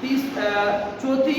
4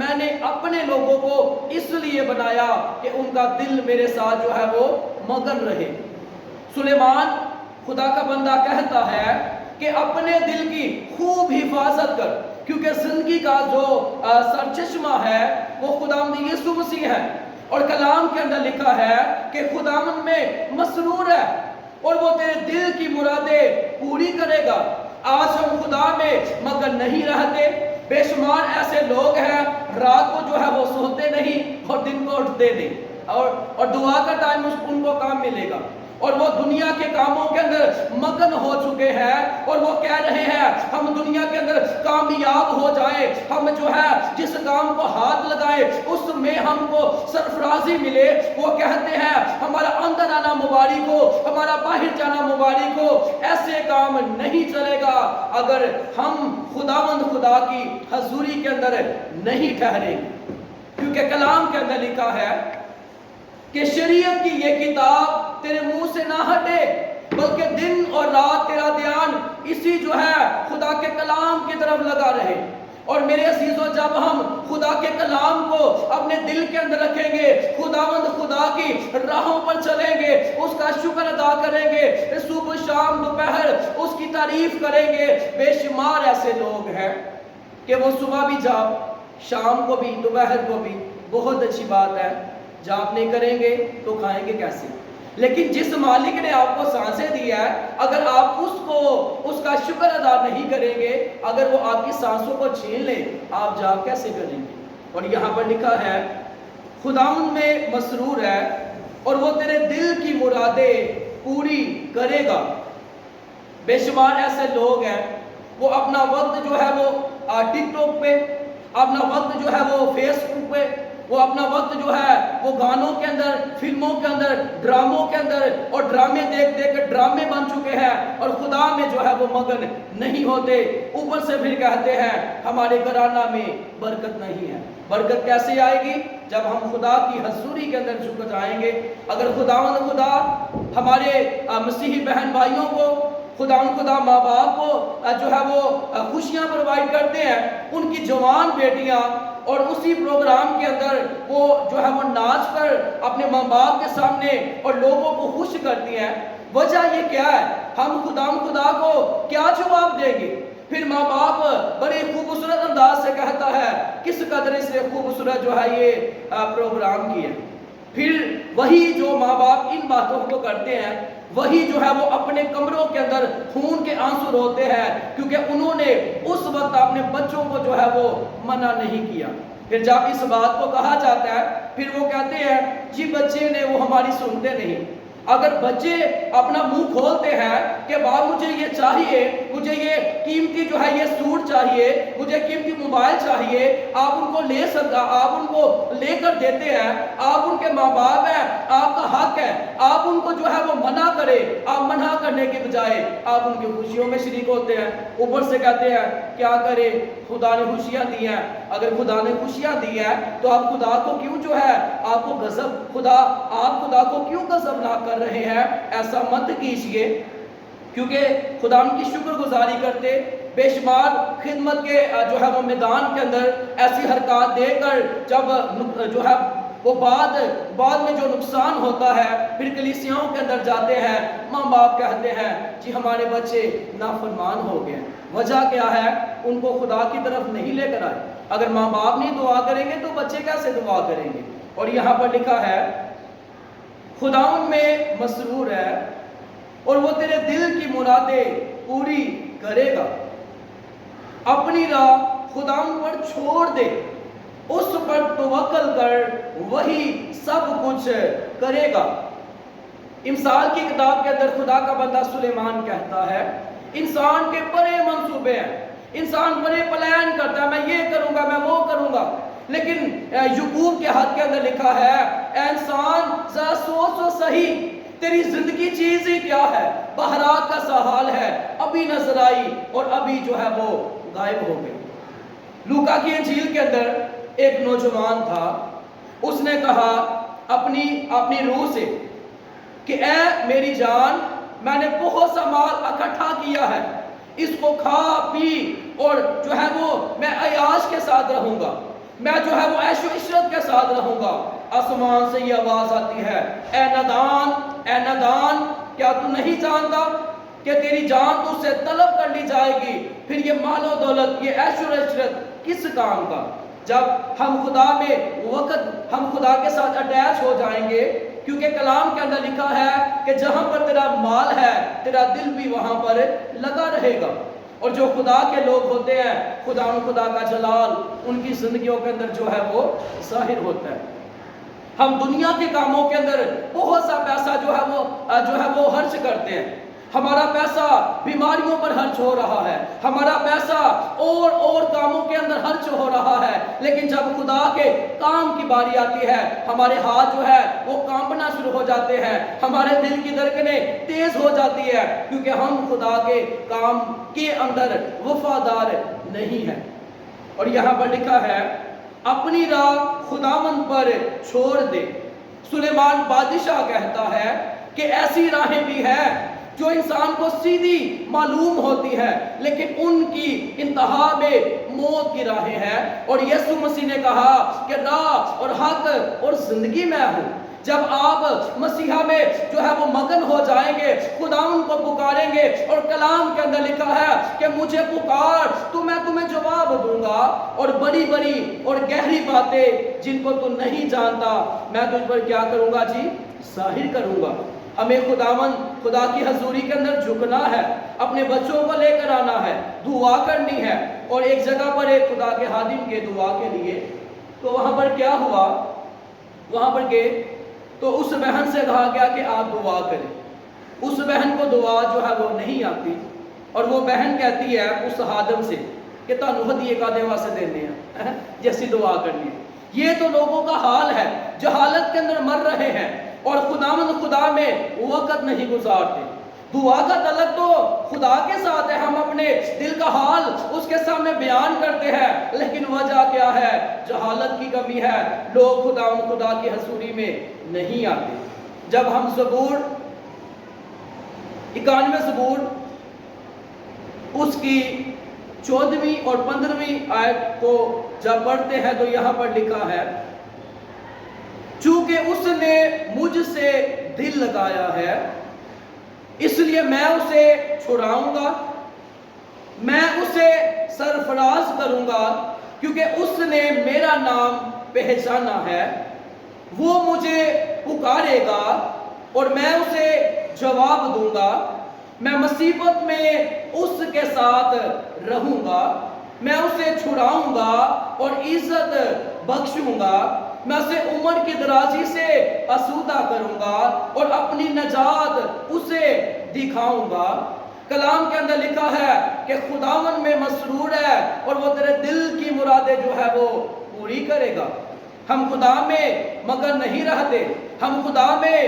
میں نے اپنے لوگوں کو اس لیے بنایا کہ ان کا دل میرے ساتھ جو ہے وہ مگن رہے۔ سلیمان خدا کا بندہ کہتا ہے کہ اپنے دل کی خوب حفاظت کر، کیونکہ زندگی کا جو سرچشمہ ہے وہ خداوند یسوع مسیح ہے، اور کلام کے اندر لکھا ہے کہ خداوند میں مسرور ہے اور وہ تیرے دل کی مرادیں پوری کرے گا۔ آج ہم خدا میں مگن نہیں رہتے، بے شمار ایسے لوگ ہیں رات کو جو ہے وہ سوتے نہیں اور دن کو اٹھتے نہیں، اور دعا کا ٹائم ان کو کام ملے گا، اور وہ دنیا کے کاموں کے اندر مگن ہو چکے ہیں، اور وہ کہہ رہے ہیں ہم دنیا کے اندر کامیاب ہو جائیں، ہم جو ہے جس کام کو ہاتھ لگائے اس میں ہم کو سرفرازی ملے۔ وہ کہتے ہیں ہمارا اندر آنا مبارک ہو، ہمارا باہر جانا مبارک ہو۔ ایسے کام نہیں چلے گا اگر ہم خداوند خدا کی حضوری کے اندر نہیں ٹھہرے، کیونکہ کلام کے اندر لکھا ہے کہ شریعت کی یہ کتاب تیرے منہ سے نہ ہٹے، بلکہ دن اور رات تیرا دھیان اسی جو ہے خدا کے کلام کی طرف لگا رہے۔ اور میرے عزیزو، جب ہم خدا کے کلام کو اپنے دل کے اندر رکھیں گے، خداوند خدا کی راہوں پر چلیں گے، اس کا شکر ادا کریں گے، صبح شام دوپہر اس کی تعریف کریں گے۔ بے شمار ایسے لوگ ہیں کہ وہ صبح بھی جاپ، شام کو بھی، دوپہر کو بھی، بہت اچھی بات ہے، جاپ نہیں کریں گے تو کھائیں گے کیسے؟ لیکن جس مالک نے آپ کو سانسیں دی ہے، اگر آپ اس کا شکر ادا نہیں کریں گے، اگر وہ آپ کی سانسوں کو چھین لے، آپ جاپ کیسے کریں گے؟ اور یہاں پر لکھا ہے خداوند میں مسرور ہے اور وہ تیرے دل کی مرادیں پوری کرے گا۔ بے شمار ایسے لوگ ہیں وہ اپنا وقت جو ہے وہ ٹک ٹاک پہ، اپنا وقت جو ہے وہ فیس بک پہ، وہ اپنا وقت جو ہے وہ گانوں کے اندر، فلموں کے اندر، ڈراموں کے اندر، اور ڈرامے دیکھ دیکھ کے ڈرامے بن چکے ہیں، اور خدا میں جو ہے وہ مگن نہیں ہوتے۔ اوپر سے پھر کہتے ہیں ہمارے گھرانہ میں برکت نہیں ہے۔ برکت کیسے آئے گی؟ جب ہم خدا کی حضوری کے اندر جھک جائیں گے۔ اگر خداوند خدا ہمارے مسیحی بہن بھائیوں کو، خدا ماں باپ کو جو ہے وہ خوشیاں پرووائڈ کرتے ہیں، ان کی جوان بیٹیاں اور اسی پروگرام کے اندر وہ جو ہے وہ ناچ کر اپنے ماں باپ کے سامنے اور لوگوں کو خوش کرتی ہیں، وجہ یہ کیا ہے؟ ہم خدا کو کیا جواب دیں گے؟ پھر ماں باپ بڑے خوبصورت انداز سے کہتا ہے کس قدر اس نے خوبصورت جو ہے یہ پروگرام کیا۔ پھر وہی جو ماں باپ ان باتوں کو کرتے ہیں، وہی جو ہے وہ اپنے کمروں کے اندر خون کے آنسو روتے ہیں، کیونکہ انہوں نے اس وقت اپنے بچوں کو جو ہے وہ منع نہیں کیا۔ پھر جب اس بات کو کہا جاتا ہے، پھر وہ کہتے ہیں جی بچے نے وہ ہماری سنتے نہیں۔ اگر بچے اپنا منہ کھولتے ہیں کہ باپ مجھے یہ چاہیے، مجھے یہ قیمتی جو ہے یہ سوٹ چاہیے، مجھے قیمتی موبائل چاہیے، آپ ان کو آپ ان کو لے کر دیتے ہیں، آپ ان کے ماں باپ ہیں، آپ کا حق ہے آپ ان کو جو ہے وہ منع کرے، آپ منع کرنے کے بجائے آپ ان کی خوشیوں میں شریک ہوتے ہیں۔ اوپر سے کہتے ہیں کیا کرے، خدا نے خوشیاں دی ہیں، اگر خدا نے خوشیاں دی ہیں تو آپ خدا کو کیوں جو ہے آپ خدا کو کیوں غضب نہ کر رہے ہیں؟ ایسا مت کیجئے، کیونکہ خدا ان کی شکر گزاری کرتے، بے شمار خدمت کے جو ہے وہ میدان کے اندر ایسی حرکات دے کر جب جو ہے وہ بعد میں جو نقصان ہوتا ہے، پھر کلیسیاؤں کے اندر جاتے ہیں، ماں باپ کہتے ہیں جی ہمارے بچے نافرمان ہو گئے۔ وجہ کیا ہے؟ ان کو خدا کی طرف نہیں لے کر آئے۔ اگر ماں باپ نہیں دعا کریں گے تو بچے کیسے دعا کریں گے؟ اور یہاں پر لکھا ہے خداوند میں مسرور ہے اور وہ تیرے دل کی مرادیں پوری کرے گا۔ اپنی راہ خداوند پر چھوڑ دے، اس پر توکل کر، وہی سب کچھ کرے گا۔ امثال کی کتاب کے اندر خدا کا بندہ سلیمان کہتا ہے انسان کے بڑے منصوبے ہیں، انسان بڑے پلان کرتا ہے، میں یہ کروں گا، میں وہ کروں گا، لیکن یعقوب کے ہاتھ کے اندر لکھا ہے اے انسان ذرا سوچ و صحیح، تیری زندگی چیز ہی کیا ہے؟ بہارات کا سا حال ہے، ابھی نظر آئی اور ابھی جو ہے وہ غائب ہو گئی۔ لوکا کی انجیل کے اندر ایک نوجوان تھا، اس نے کہا اپنی روح سے کہ اے میری جان، میں نے بہت سا مال اکٹھا کیا ہے، اس کو کھا پی اور جو ہے میں عیاش کے ساتھ رہوں گا، میں جو ہے وہ عیش و عشرت کے ساتھ رہوں گا۔ آسمان سے یہ آواز آتی ہے، اے نادان، اے نادان، کیا تو نہیں جانتا کہ تیری جان تو سے طلب کر لی جائے گی، پھر یہ مال و دولت، یہ عیش و عشرت کس کام کا؟ جب ہم خدا میں وقت ہم خدا کے ساتھ اٹیچ ہو جائیں گے، کیونکہ کلام کے اندر لکھا ہے کہ جہاں پر تیرا مال ہے تیرا دل بھی وہاں پر لگا رہے گا۔ اور جو خدا کے لوگ ہوتے ہیں، خدا کا جلال ان کی زندگیوں کے اندر جو ہے وہ ظاہر ہوتا ہے۔ ہم دنیا کے کاموں کے اندر بہت سا پیسہ جو ہے وہ خرچ کرتے ہیں، ہمارا پیسہ بیماریوں پر خرچ ہو رہا ہے، ہمارا پیسہ اور کاموں کے اندر خرچ ہو رہا ہے، لیکن جب خدا کے کام کی باری آتی ہے ہمارے ہاتھ جو ہے وہ کانپنا شروع ہو جاتے ہیں، ہمارے دل کی دھڑکنیں تیز ہو جاتی ہے، کیونکہ ہم خدا کے کام کے اندر وفادار نہیں ہیں۔ اور یہاں پر لکھا ہے، اپنی راہ خداوند پر چھوڑ دے۔ سلیمان بادشاہ کہتا ہے کہ ایسی راہیں بھی ہیں جو انسان کو سیدھی معلوم ہوتی ہے، لیکن ان کی انتہا میں موت کی راہیں ہیں۔ اور یسوع مسیح نے کہا کہ راہ اور حق اور زندگی میں ہوں۔ جب آپ مسیحا میں جو ہے وہ مگن ہو جائیں گے، خدا ان کو پکاریں گے، اور کلام کے اندر لکھا ہے کہ مجھے پکار تو میں تمہیں جواب دوں گا، اور بڑی بڑی اور گہری باتیں جن کو تو نہیں جانتا میں تجھ پر کیا کروں گا جی؟ ظاہر کروں گا۔ ہمیں خدا کی حضوری کے اندر جھکنا ہے، اپنے بچوں کو لے کر آنا ہے، دعا کرنی ہے۔ اور ایک جگہ پر ایک خدا کے خادم کے دعا کے لیے، تو وہاں پر کیا ہوا، وہاں پر گئے تو اس بہن سے کہا گیا کہ آپ دعا کریں۔ اس بہن کو دعا جو ہے وہ نہیں آتی، اور وہ بہن کہتی ہے اس خادم سے کہ تانوں ہدیے کا دے واسطے دینے ہیں جیسی دعا کرنی ہے۔ یہ تو لوگوں کا حال ہے، جہالت کے اندر مر رہے ہیں اور خدا میں وقت نہیں گزارتے۔ دعا کا تعلق تو خدا کے ساتھ ہے، ہم اپنے دل کا حال اس کے سامنے بیان کرتے ہیں، لیکن وجہ کیا ہے؟ جہالت کی کمی ہے، لوگ خدا کی حضوری میں نہیں آتے۔ جب ہم 91 زبور اس کی 14ویں اور 15ویں آیت کو جب پڑھتے ہیں تو یہاں پر لکھا ہے، چونکہ اس نے مجھ سے دل لگایا ہے اس لیے میں اسے چھڑاؤں گا، میں اسے سرفراز کروں گا، کیونکہ اس نے میرا نام پہچانا ہے۔ وہ مجھے پکارے گا اور میں اسے جواب دوں گا، میں مصیبت میں اس کے ساتھ رہوں گا، میں اسے چھڑاؤں گا اور عزت بخشوں گا، میں اسے عمر کی درازی سے آسودہ کروں گا اور اپنی نجات اسے دکھاؤں گا۔ کلام کے اندر لکھا ہے کہ خداوند میں مسرور ہے اور وہ تیرے دل کی مرادیں جو ہے وہ پوری کرے گا۔ ہم خدا میں مگر نہیں رہتے، ہم خدا میں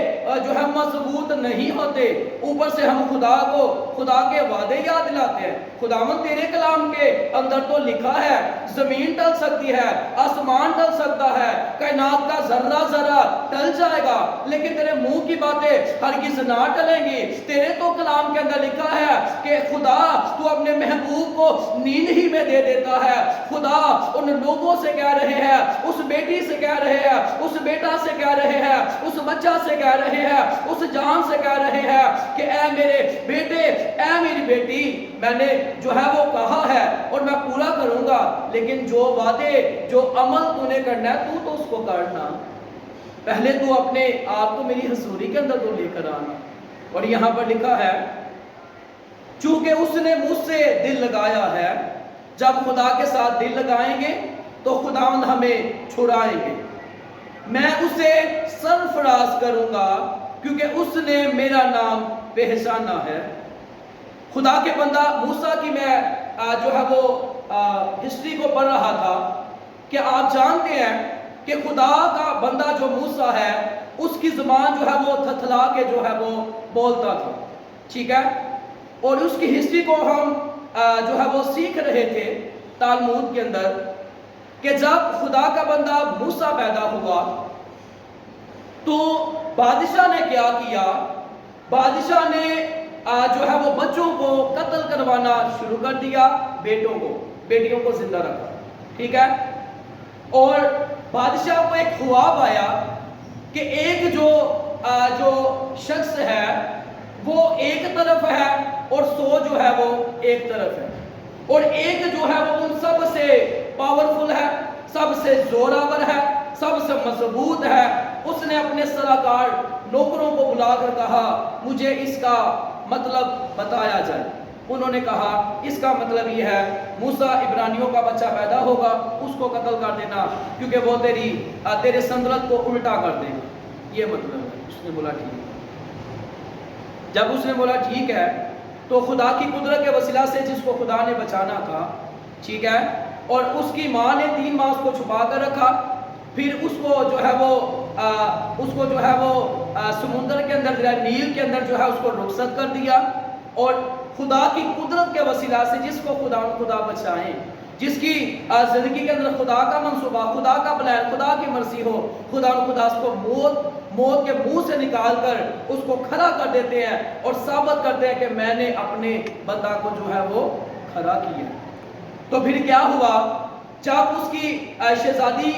جو ہے مضبوط نہیں ہوتے، اوپر سے ہم خدا کے وعدے یاد دلاتے ہیں۔ خداوند تیرے کلام کے اندر تو لکھا ہے زمین ٹل سکتی ہے، آسمان ٹل سکتا ہے، کائنات کا ذرہ ٹل جائے گا، لیکن تیرے منہ کی باتیں ہرگز نہ ٹلیں گی۔ تیرے تو کلام کے اندر لکھا ہے کہ خدا تو اپنے محبوب کو نیند ہی میں دے دیتا ہے۔ خدا ان لوگوں سے کہہ رہے ہیں، اس بیٹی سے کہہ رہے ہیں، اس بیٹا سے کہہ رہے ہیں، اس بچہ سے کہہ رہے ہیں، اس جان سے کہہ رہے ہیں کہ اے میرے بیٹے، اے میری بیٹی، میں نے جو ہے وہ کہا ہے اور میں پورا کروں گا، لیکن جو وعدے جو عمل تو نے کرنا ہے تو اس کو کرنا، پہلے تو اپنے آپ کو میری حضوری کے اندر تو لے کر آنا۔ اور یہاں پر لکھا ہے چونکہ اس نے مجھ سے دل لگایا ہے، جب خدا کے ساتھ دل لگائیں گے تو خداوند ہمیں چھڑائیں گے، میں اسے سرفراز کروں گا کیونکہ اس نے میرا نام پہچانا ہے۔ خدا کے بندہ موسیٰ کی میں جو ہے وہ ہسٹری کو پڑھ رہا تھا کہ آپ جانتے ہیں کہ خدا کا بندہ جو موسیٰ ہے اس کی زبان جو ہے وہ تھتھلا کے جو ہے وہ بولتا تھا، ٹھیک ہے؟ اور اس کی ہسٹری کو ہم جو ہے وہ سیکھ رہے تھے تالمود کے اندر کہ جب خدا کا بندہ موسیٰ پیدا ہوا تو بادشاہ نے کیا کیا؟ بادشاہ نے جو ہے وہ بچوں کو قتل کروانا شروع کر دیا، بیٹوں کو، بیٹیوں کو زندہ رکھا. ٹھیک ہے. اور بادشاہ کو ایک خواب آیا کہ ایک جو شخص ہے وہ ایک طرف ہے اور 100 جو ہے وہ ایک طرف ہے, اور ایک جو ہے وہ ان سب سے پاورفل ہے, سب سے زوراور ہے, سب سے مضبوط ہے. اس نے اپنے سلاکار نوکروں کو بلا کر کہا مجھے اس کا مطلب بتایا جائے. انہوں نے کہا اس کا مطلب یہ ہے موسیٰ عبرانیوں کا بچہ پیدا ہوگا, اس کو قتل کر دینا کیونکہ وہ تیرے سلطنت کو الٹا کر دے گا, یہ مطلب ہے. اس نے بولا ٹھیک ہے. جب اس نے بولا ٹھیک ہے تو خدا کی قدرت کے وسیلہ سے جس کو خدا نے بچانا تھا, ٹھیک ہے, اور اس کی ماں نے 3 ماہ اس کو چھپا کر رکھا. پھر اس کو جو ہے وہ سمندر کے اندر نیل کے اندر جو ہے اس کو رخصت کر دیا. اور خدا کی قدرت کے وسیلہ سے جس کو خدا بچائیں, جس کی زندگی کے اندر خدا کا منصوبہ, خدا کا پلان, خدا کی مرضی ہو, خدا اس کو موت کے منہ سے نکال کر اس کو کھڑا کر دیتے ہیں اور ثابت کرتے ہیں کہ میں نے اپنے بندہ کو جو ہے وہ کھڑا کیا. تو پھر کیا ہوا, جب اس کی شہزادی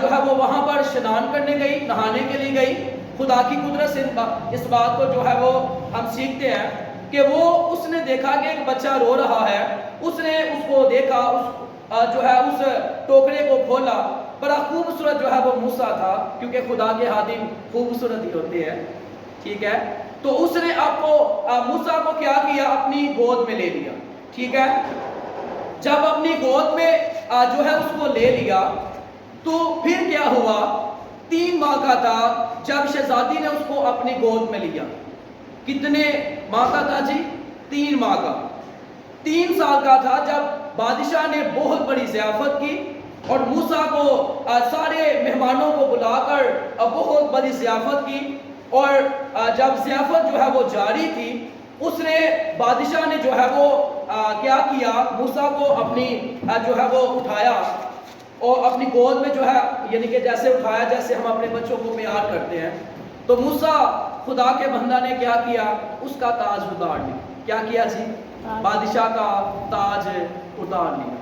جو ہے وہ وہاں پر شنان کرنے گئی, نہانے کے لیے گئی, خدا کی قدرت سے اس بات کو جو ہے وہ ہم سیکھتے ہیں کہ اس نے دیکھا کہ ایک بچہ رو رہا ہے. اس نے اس کو دیکھا, اس ٹوکرے کو کھولا. بڑا خوبصورت جو ہے وہ موسیٰ تھا, کیونکہ خدا کے خادم خوبصورت ہی ہوتے ہیں. ٹھیک ہے. تو اس نے موسیٰ کو کیا کیا, اپنی گود میں لے لیا. ٹھیک ہے. جب اپنی گود میں جو ہے اس کو لے لیا تو پھر کیا ہوا, 3 ماہ کا تھا جب شہزادی نے اس کو اپنی گود میں لیا. کتنے ماہ کا تھا جی؟ 3 ماہ کا. 3 سال کا تھا جب بادشاہ نے بہت بڑی ضیافت کی اور موسیٰ کو سارے مہمانوں کو بلا کر بہت بڑی ضیافت کی. اور جب ضیافت جو ہے وہ جاری تھی, اس نے بادشاہ نے جو ہے وہ کیا کیا, موسیٰ کو اپنی جو ہے وہ اٹھایا اور اپنی گود میں جو ہے, یعنی کہ جیسے اٹھایا جیسے ہم اپنے بچوں کو پیار کرتے ہیں. تو موسیٰ خدا کے بندہ نے کیا کیا, اس کا تاج اتار لیا. کیا کیا جی؟ بادشاہ کا تاج اتار لیا.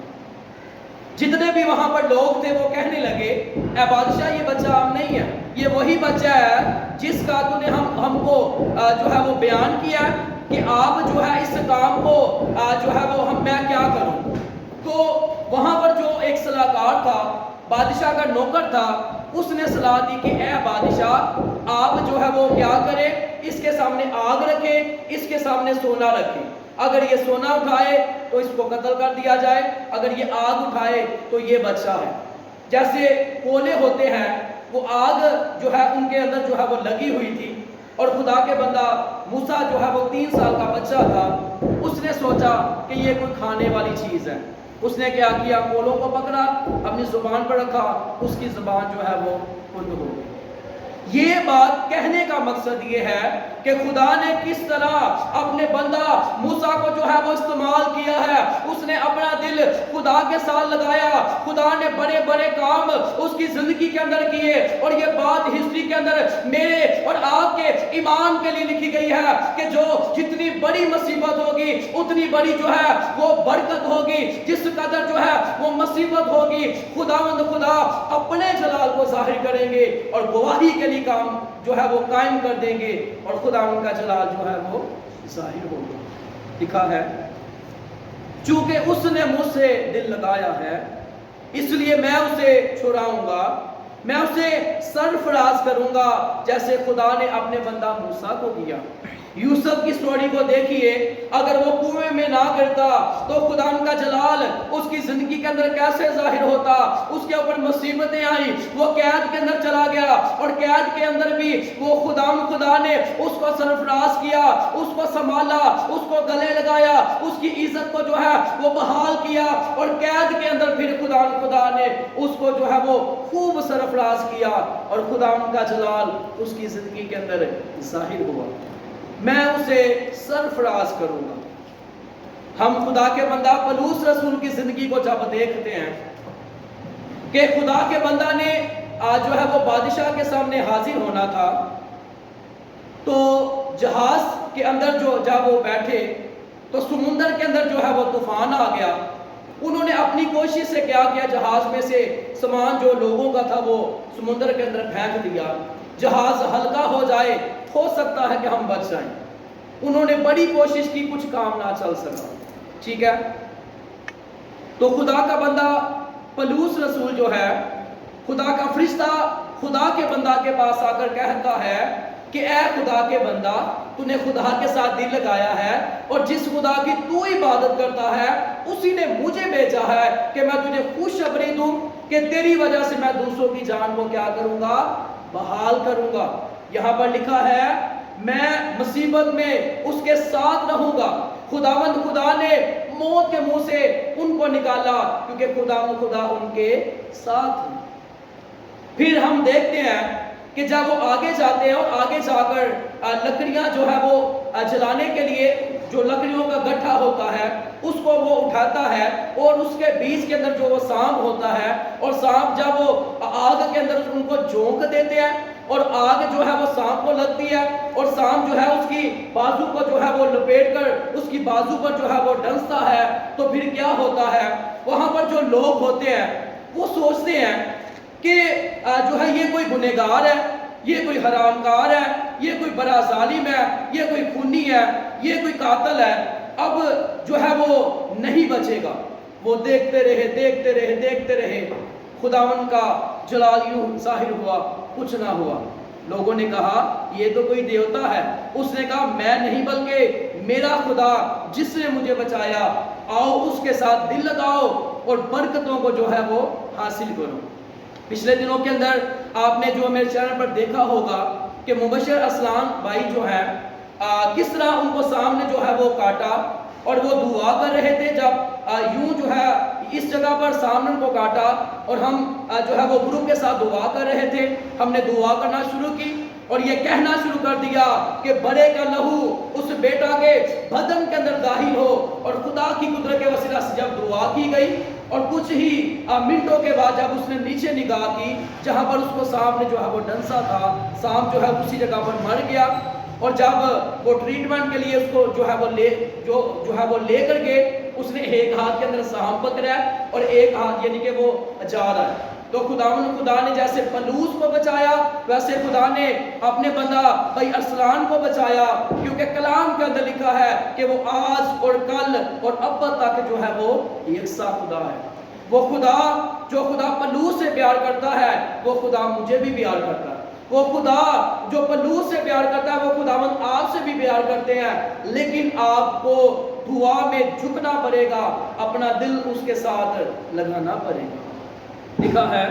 جتنے بھی وہاں پر لوگ تھے وہ کہنے لگے اے بادشاہ یہ بچہ عام نہیں ہے, یہ وہی بچہ ہے جس کا تو نے ہم کو جو ہے وہ بیان کیا کہ آپ جو ہے اس کام کو جو ہے وہ میں کیا کروں. تو وہاں پر جو ایک صلاحکار تھا, بادشاہ کا نوکر تھا, اس نے صلاح دی کہ اے بادشاہ آپ جو ہے وہ کیا کریں, اس کے سامنے آگ رکھیں, اس کے سامنے سونا رکھیں. اگر یہ سونا اٹھائے تو اس کو قتل کر دیا جائے, اگر یہ آگ اٹھائے تو یہ بچہ ہے. جیسے کولے ہوتے ہیں, وہ آگ جو ہے ان کے اندر جو ہے وہ لگی ہوئی تھی. اور خدا کے بندہ موسیٰ جو ہے وہ 3 سال کا بچہ تھا. اس نے سوچا کہ یہ کوئی کھانے والی چیز ہے. اس نے کیا کیا, کولوں کو پکڑا, اپنی زبان پر رکھا, اس کی زبان جو ہے وہ بند ہو گئی. یہ بات کہنے کا مقصد یہ ہے کہ خدا نے کس طرح اپنے بندہ موسیٰ کو جو ہے وہ استعمال کیا ہے. اس نے اپنا دل خدا کے ساتھ لگایا, خدا نے بڑے بڑے کام اس کی زندگی کے اندر کیے. اور یہ بات ہسٹری کے اندر میرے اور آپ کے ایمان کے لیے لکھی گئی ہے کہ جو جتنی بڑی مصیبت ہوگی اتنی بڑی جو ہے وہ برکت ہوگی. جس قدر جو ہے وہ مصیبت ہوگی, خدا اپنے جلال کو ظاہر کریں گے اور گواہی کے لیے کام جو ہے وہ قائم کر دیں گے, اور خدا ان کا جلال جو ہے وہ ظاہر ہوگا. لکھا ہے چونکہ اس نے مجھ سے دل لگایا ہے اس لیے میں اسے چھڑاؤں گا, میں اسے سرفراز کروں گا جیسے خدا نے اپنے بندہ موسیٰ کو کیا. یوسف کی سٹوری کو دیکھیے, اگر وہ کنویں میں نہ گرتا تو خدا ان کا جلال اس کی زندگی کے اندر کیسے ظاہر ہوتا. اس کے اوپر مصیبتیں آئیں, وہ قید کے اندر چلا گیا, اور قید کے اندر بھی وہ خدا نے اس کو سرفراز کیا, اس کو سنبھالا, اس کو گلے لگایا, اس کی عزت کو جو ہے وہ بحال کیا, اور قید کے اندر پھر خدا نے اس کو جو ہے وہ خوب سرفراز کیا, اور خدا ان کا جلال اس کی زندگی کے اندر ظاہر ہوا. میں اسے سرفراز کروں گا. ہم خدا کے بندہ پولس رسول کی زندگی کو جب دیکھتے ہیں کہ خدا کے بندہ نے جو ہے وہ بادشاہ کے سامنے حاضر ہونا تھا, تو جہاز کے اندر جب وہ بیٹھے تو سمندر کے اندر جو ہے وہ طوفان آ گیا, انہوں نے اپنی کوشش سے کیا کیا، جہاز میں سے سامان جو لوگوں کا تھا وہ سمندر کے اندر پھینک دیا، جہاز ہلکا ہو جائے، ہو سکتا ہے کہ ہم بچ جائیں۔ انہوں نے بڑی کوشش کی، کچھ کام نہ چل سکا، ٹھیک ہے۔ تو خدا کا بندہ پلوس رسول جو ہے، خدا کا فرشتہ خدا کے بندہ کے پاس آ کر کہتا ہے کہ اے خدا کے بندہ، تو نے خدا کے ساتھ دل لگایا ہے، اور جس خدا کی تو عبادت کرتا ہے اسی نے مجھے بھیجا ہے کہ میں تجھے خوشخبری دوں کہ تیری وجہ سے میں دوسروں کی جان کو کیا کروں گا، بحال کروں گا۔ یہاں پر لکھا ہے میں مصیبت میں اس کے ساتھ رہوں گا۔ خداوند خدا نے موت کے منہ سے ان کو نکالا کیونکہ خدا ان کے ساتھ ہے۔ پھر ہم دیکھتے ہیں کہ جب وہ آگے جاتے ہیں اور آگے جا کر لکڑیاں جو ہے وہ جلانے کے لیے جو لکڑیوں کا گٹھا ہوتا ہے اس کو وہ اٹھاتا ہے، اور اس کے بیچ کے اندر جو وہ سانپ ہوتا ہے، اور سانپ جب وہ آگ کے اندر ان کو جھونک دیتے ہیں اور آگ جو ہے وہ سانپ کو لگتی ہے، اور سانپ جو ہے اس کی بازو کو جو ہے وہ لپیٹ کر اس کی بازو پر جو ہے وہ ڈنستا ہے، تو پھر کیا ہوتا ہے، وہاں پر جو لوگ ہوتے ہیں وہ سوچتے ہیں کہ جو ہے یہ کوئی گنہگار ہے، یہ کوئی حرام کار ہے، یہ کوئی بڑا ظالم ہے، یہ کوئی خونی ہے، یہ کوئی قاتل ہے، اب جو ہے وہ نہیں بچے گا۔ وہ دیکھتے رہے، خداوند کا جلال یوں ظاہر ہوا، کچھ نہ ہوا۔ لوگوں نے کہا یہ تو کوئی دیوتا ہے۔ اس نے کہا میں نہیں بلکہ میرا خدا جس نے مجھے بچایا، آؤ اس کے ساتھ دل لگاؤ اور برکتوں کو جو ہے وہ حاصل کرو۔ پچھلے دنوں کے اندر آپ نے جو میرے چینل پر دیکھا ہوگا کہ مبشر اسلام بھائی جو ہے کس طرح ان کو سامنے جو ہے وہ کاٹا، اور وہ دعا کر رہے تھے، جب یوں جو ہے اس جگہ پر سامنے ان کو کاٹا اور ہم جو ہے وہ گروپ کے ساتھ دعا کر رہے تھے، ہم نے دعا کرنا شروع کی اور یہ کہنا شروع کر دیا کہ بڑے کا لہو اس بیٹا کے بدن کے اندر داخل ہو، اور خدا کی قدرت کے وسیلہ سے جب دعا کی گئی اور کچھ ہی منٹوں کے بعد جب اس نے نیچے نگاہ کی جہاں پر اس کو سانپ نے جو ہے وہ ڈنسا تھا، سانپ جو ہے اسی جگہ پر مر گیا، اور جب وہ ٹریٹمنٹ کے لیے اس کو جو ہے وہ لے کر گئے، اس نے ایک ہاتھ کے اندر سانپ پکڑا ہے اور ایک ہاتھ یعنی کہ وہ جا رہا ہے۔ تو خدا نے جیسے پلوس کو بچایا ویسے خدا نے اپنے بندہ بھائی ارسلان کو بچایا، کیونکہ کلام کے اندر لکھا ہے کہ وہ آج اور کل اور اب تک جو ہے وہ یکساں خدا ہے۔ وہ خدا جو خدا پلوس سے پیار کرتا ہے وہ خدا مجھے بھی پیار کرتا ہے۔ وہ خدا جو پلوس سے پیار کرتا ہے وہ خداوند آپ سے بھی پیار کرتے ہیں، لیکن آپ کو دعا میں جھکنا پڑے گا، اپنا دل اس کے ساتھ لگانا پڑے گا۔ لکھا ہے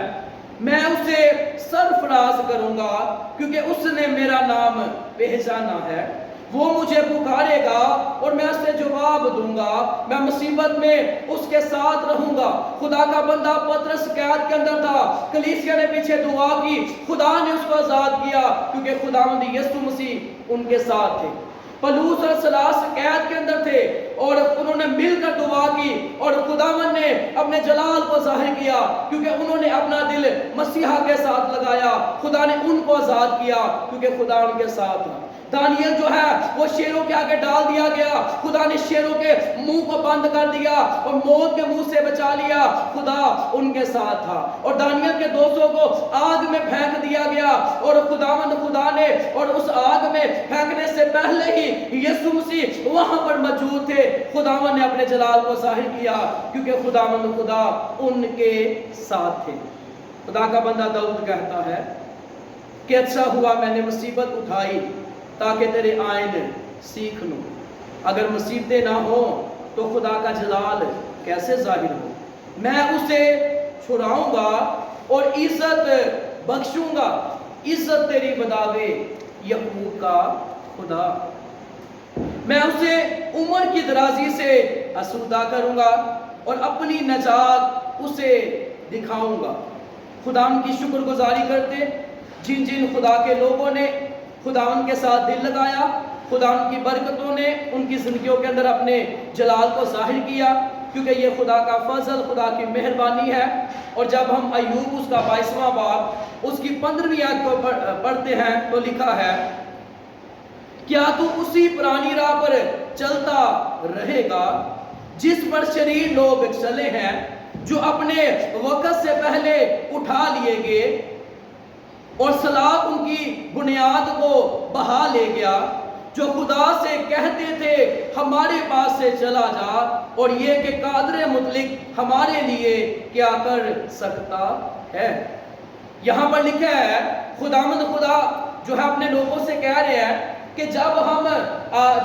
میں اسے سرفراز کروں گا کیونکہ اس نے میرا نام پہچانا ہے، وہ مجھے پکارے گا اور میں اسے جواب دوں گا، میں مصیبت میں اس کے ساتھ رہوں گا۔ خدا کا بندہ پطرس قید کے اندر تھا، کلیسیا نے پیچھے دعا کی، خدا نے اس کو آزاد کیا کیونکہ خداوند یسوع مسیح ان کے ساتھ تھے۔ پلوس اور سلاس قید کے اندر تھے اور انہوں نے مل کر دعا کی اور خداوند نے اپنے جلال کو ظاہر کیا کیونکہ انہوں نے اپنا دل مسیحا کے ساتھ لگایا، خدا نے ان کو آزاد کیا کیونکہ خدا ان کے ساتھ تھا۔ دانیل جو ہے وہ شیروں کے آگے ڈال دیا گیا، خدا نے شیروں کے منہ کو بند کر دیا اور موت کے منہ سے بچا لیا، خدا ان کے ساتھ تھا۔ اور دانیل کے 200 کو آگ میں پھینک دیا گیا اور خدا نے اور اس آگ میں پھینکنے سے پہلے ہی یسوع مسیح وہاں پر موجود تھے، خداوند نے اپنے جلال کو ظاہر کیا کیونکہ خداوند خدا ان کے ساتھ تھے۔ خدا کا بندہ داؤد کہتا ہے کہ اچھا ہوا میں نے مصیبت اٹھائی تاکہ تیرے آئین سیکھ لوں۔ اگر مصیبتیں نہ ہوں تو خدا کا جلال کیسے ظاہر ہو؟ میں اسے چھڑاؤں گا اور عزت بخشوں گا، عزت تیری بداوے یعقوب کا خدا۔ میں اسے عمر کی درازی سے آسودہ کروں گا اور اپنی نجات اسے دکھاؤں گا۔ خدا ان کی شکر گزاری کرتے جن جن خدا کے لوگوں نے خدا ان کے ساتھ دل لگایا، خدا ان کی برکتوں نے ان کی زندگیوں کے اندر اپنے جلال کو ظاہر کیا، کیونکہ یہ خدا کا فضل، خدا کی مہربانی ہے۔ اور جب ہم ایوب اس کا 22واں باب اس کی 15ویں آیت کو پڑھتے ہیں تو لکھا ہے کیا تو اسی پرانی راہ پر چلتا رہے گا جس پر شریر لوگ چلے ہیں، جو اپنے وقت سے پہلے اٹھا لیے گئے اور سلاخ ان کی بنیاد کو بہا لے گیا، جو خدا سے کہتے تھے ہمارے پاس سے چلا جا، اور یہ کہ قادر مطلق ہمارے لیے کیا کر سکتا ہے۔ یہاں پر لکھا ہے خداوند خدا جو ہے اپنے لوگوں سے کہہ رہے ہیں کہ جب ہم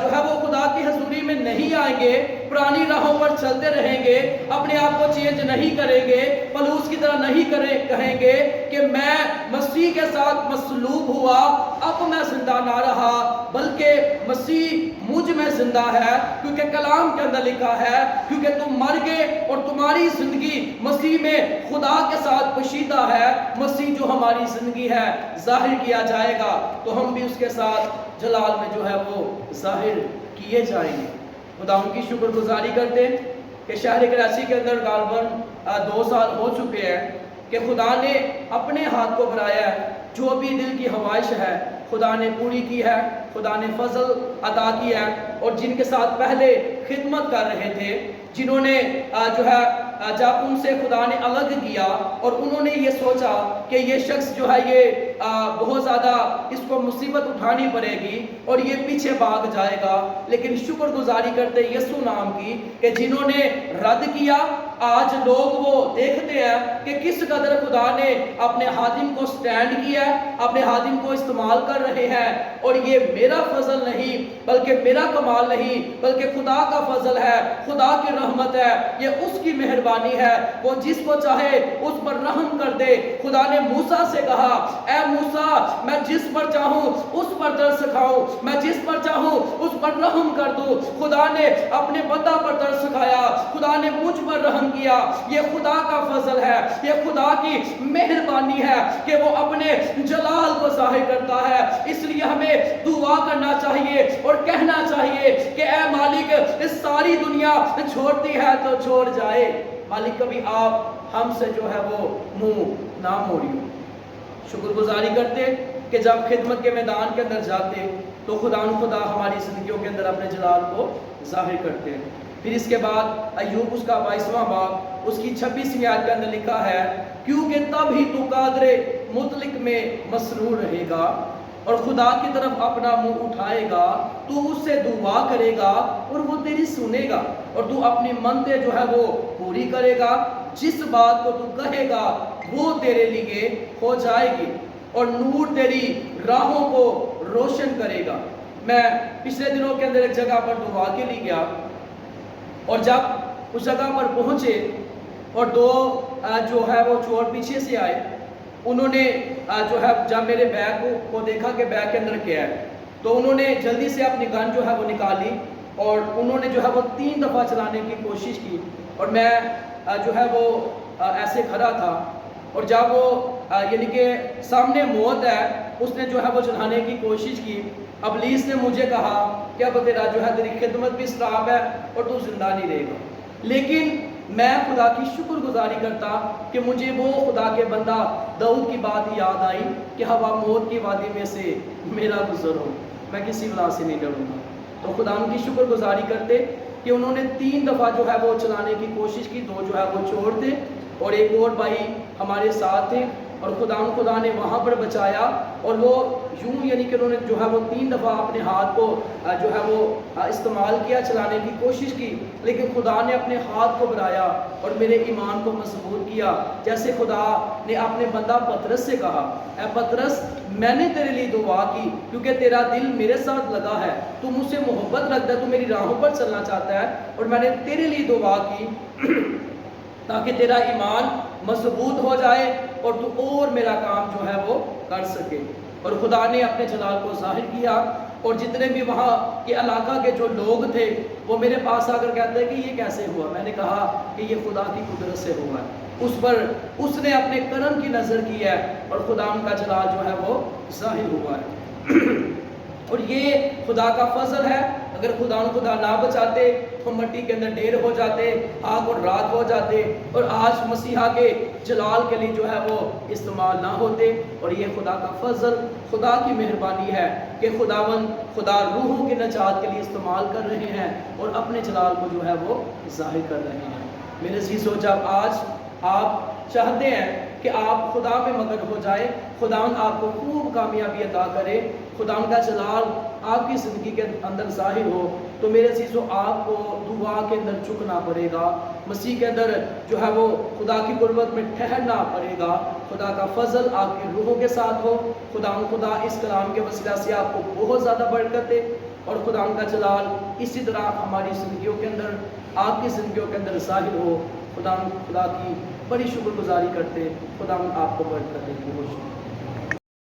جو ہے وہ خدا کی حضوری میں نہیں آئیں گے، پرانی راہوں پر چلتے رہیں گے، اپنے آپ کو چینج نہیں کریں گے، پلوس کی طرح نہیں کہیں گے کہ میں مسیح کے ساتھ مصلوب ہوا، اب میں زندہ نہ رہا بلکہ مسیح مجھ میں زندہ ہے، کیونکہ کلام کے اندر لکھا ہے کیونکہ تم مر گئے اور تمہاری زندگی مسیح میں خدا کے ساتھ پوشیدہ ہے، مسیح جو ہماری زندگی ہے ظاہر کیا جائے گا تو ہم بھی اس کے ساتھ جلال میں جو ہے وہ ظاہر کیے جائیں گے۔ خدا ان کی شکر گزاری کرتے کہ شہر کراچی کے اندر غالباً 2 سال ہو چکے ہیں کہ خدا نے اپنے ہاتھ کو بنایا ہے، جو بھی دل کی خواہش ہے خدا نے پوری کی ہے، خدا نے فضل عطا کیا ہے، اور جن کے ساتھ پہلے خدمت کر رہے تھے، جنہوں نے جو ہے جب ان سے خدا نے الگ کیا اور انہوں نے یہ سوچا کہ یہ شخص جو ہے یہ بہت زیادہ اس کو مصیبت اٹھانی پڑے گی اور یہ پیچھے بھاگ جائے گا، لیکن شکر گزاری کرتے یسوع نام کی کہ جنہوں نے رد کیا، آج لوگ وہ دیکھتے ہیں کہ کس قدر خدا نے اپنے خادم کو سٹینڈ کیا ہے، اپنے خادم کو استعمال کر رہے ہیں، اور یہ میرا فضل نہیں بلکہ میرا کمال نہیں بلکہ خدا کا فضل ہے، خدا کی رحمت ہے، یہ اس کی مہربانی ہے، وہ جس کو چاہے اس پر رحم کر دے۔ خدا نے موسیٰ سے کہا اے موسیٰ میں جس پر چاہوں اس پر ترس کھاؤں، میں جس پر چاہوں اس پر رحم کر دوں۔ خدا نے اپنے بندہ پر ترس کھایا، خدا نے مجھ پر رحم کیا، یہ خدا کا فضل ہے، یہ خدا کی مہربانی ہے کہ وہ اپنے جلال کو ظاہر کرتا ہے۔ اس لیے ہمیں دعا کرنا چاہیے اور کہنا چاہیے کہ اے مالک اس ساری دنیا چھوڑتی ہے تو چھوڑ جائے، مالک کبھی آپ ہم سے جو ہے وہ منہ نہ موڑیو۔ شکر گزاری کرتے کہ جب خدمت کے میدان کے اندر جاتے تو خدا ہماری زندگیوں کے اندر اپنے جلال کو ظاہر کرتے ہیں۔ پھر اس کے بعد ایوب اس کا 22واں باب اس کی 26ویں آیت کے اندر لکھا ہے کیونکہ تب ہی تو قادر مطلق میں مسرور رہے گا اور خدا کی طرف اپنا منہ اٹھائے گا، تو اس سے دعا کرے گا اور وہ تیری سنے گا، اور تو اپنی منتیں جو ہے وہ پوری کرے گا، جس بات کو تو کہے گا وہ تیرے لیے ہو جائے گی اور نور تیری راہوں کو روشن کرے گا۔ میں پچھلے دنوں کے اندر ایک جگہ پر دعا کے لیے گیا اور جب اس جگہ پر پہنچے اور 2 جو ہے وہ چور پیچھے سے آئے، انہوں نے جو ہے جب میرے بیگ کو دیکھا کہ بیگ کے اندر کیا ہے تو انہوں نے جلدی سے اپنی گن جو ہے وہ نکالی اور انہوں نے جو ہے وہ 3 دفعہ چلانے کی کوشش کی، اور میں جو ہے وہ ایسے کھڑا تھا، اور جب وہ یعنی کہ سامنے موت ہے اس نے جو ہے وہ چلانے کی کوشش کی، ابلیس نے مجھے کہا کہ اب تیرا جو ہے تیری خدمت بھی سراب ہے اور تو زندہ نہیں رہے گا، لیکن میں خدا کی شکر گزاری کرتا کہ مجھے وہ خدا کے بندہ داؤد کی بات یاد آئی کہ ہوا موت کی وادی میں سے میرا گزر ہو، میں کسی بلا سے نہیں ڈروں گا۔ تو خدا ان کی شکر گزاری کرتے کہ انہوں نے 3 دفعہ جو ہے وہ چلانے کی کوشش کی، 2 جو ہے وہ چھوڑ دے اور ایک اور بھائی ہمارے ساتھ تھے، اور خدا نے وہاں پر بچایا، اور وہ یوں یعنی کہ انہوں نے جو ہے وہ 3 دفعہ اپنے ہاتھ کو جو ہے وہ استعمال کیا، چلانے کی کوشش کی، لیکن خدا نے اپنے ہاتھ کو بڑھایا اور میرے ایمان کو مضبوط کیا، جیسے خدا نے اپنے بندہ پطرس سے کہا اے پطرس میں نے تیرے لیے دعا کی کیونکہ تیرا دل میرے ساتھ لگا ہے، تو مجھ سے محبت رکھتا ہے، تو میری راہوں پر چلنا چاہتا ہے، اور میں نے تیرے لیے دعا کی تاکہ تیرا ایمان مضبوط ہو جائے اور تو اور میرا کام جو ہے وہ کر سکے۔ اور خدا نے اپنے جلال کو ظاہر کیا، اور جتنے بھی وہاں کے علاقہ کے جو لوگ تھے وہ میرے پاس آ کر کہتے ہیں کہ یہ کیسے ہوا؟ میں نے کہا کہ یہ خدا کی قدرت سے ہوا ہے، اس پر اس نے اپنے کرم کی نظر کی ہے اور خدا ان کا جلال جو ہے وہ ظاہر ہوا ہے۔ اور یہ خدا کا فضل ہے. اگر خدا نہ بچاتے تو مٹی کے اندر ڈھیر ہو جاتے, آگ اور رات ہو جاتے, اور آج مسیحا کے جلال کے لیے جو ہے وہ استعمال نہ ہوتے. اور یہ خدا کا فضل, خدا کی مہربانی ہے کہ خدا روحوں کی نجات کے لیے استعمال کر رہے ہیں اور اپنے جلال کو جو ہے وہ ظاہر کر رہے ہیں. میرے عزیزو, جب آج آپ چاہتے ہیں کہ آپ خدا میں مگن ہو جائے, خدا آپ کو خوب کامیابی عطا کرے, خدا کا جلال آپ کی زندگی کے اندر ظاہر ہو, تو میرے عزیزو آپ کو دعا کے اندر جھکنا پڑے گا, مسیح کے اندر جو ہے وہ خدا کی قربت میں ٹھہرنا پڑے گا. خدا کا فضل آپ کی روحوں کے ساتھ ہو, خدا اس کلام کے وسیلہ سے آپ کو بہت زیادہ برکت دے, اور خدا کا جلال اسی طرح ہماری زندگیوں کے اندر, آپ کی زندگیوں کے اندر ظاہر ہو. خدا کی بڑی شکر گزاری کرتے, خدا آپ کو برکت دے. بہت شکریہ.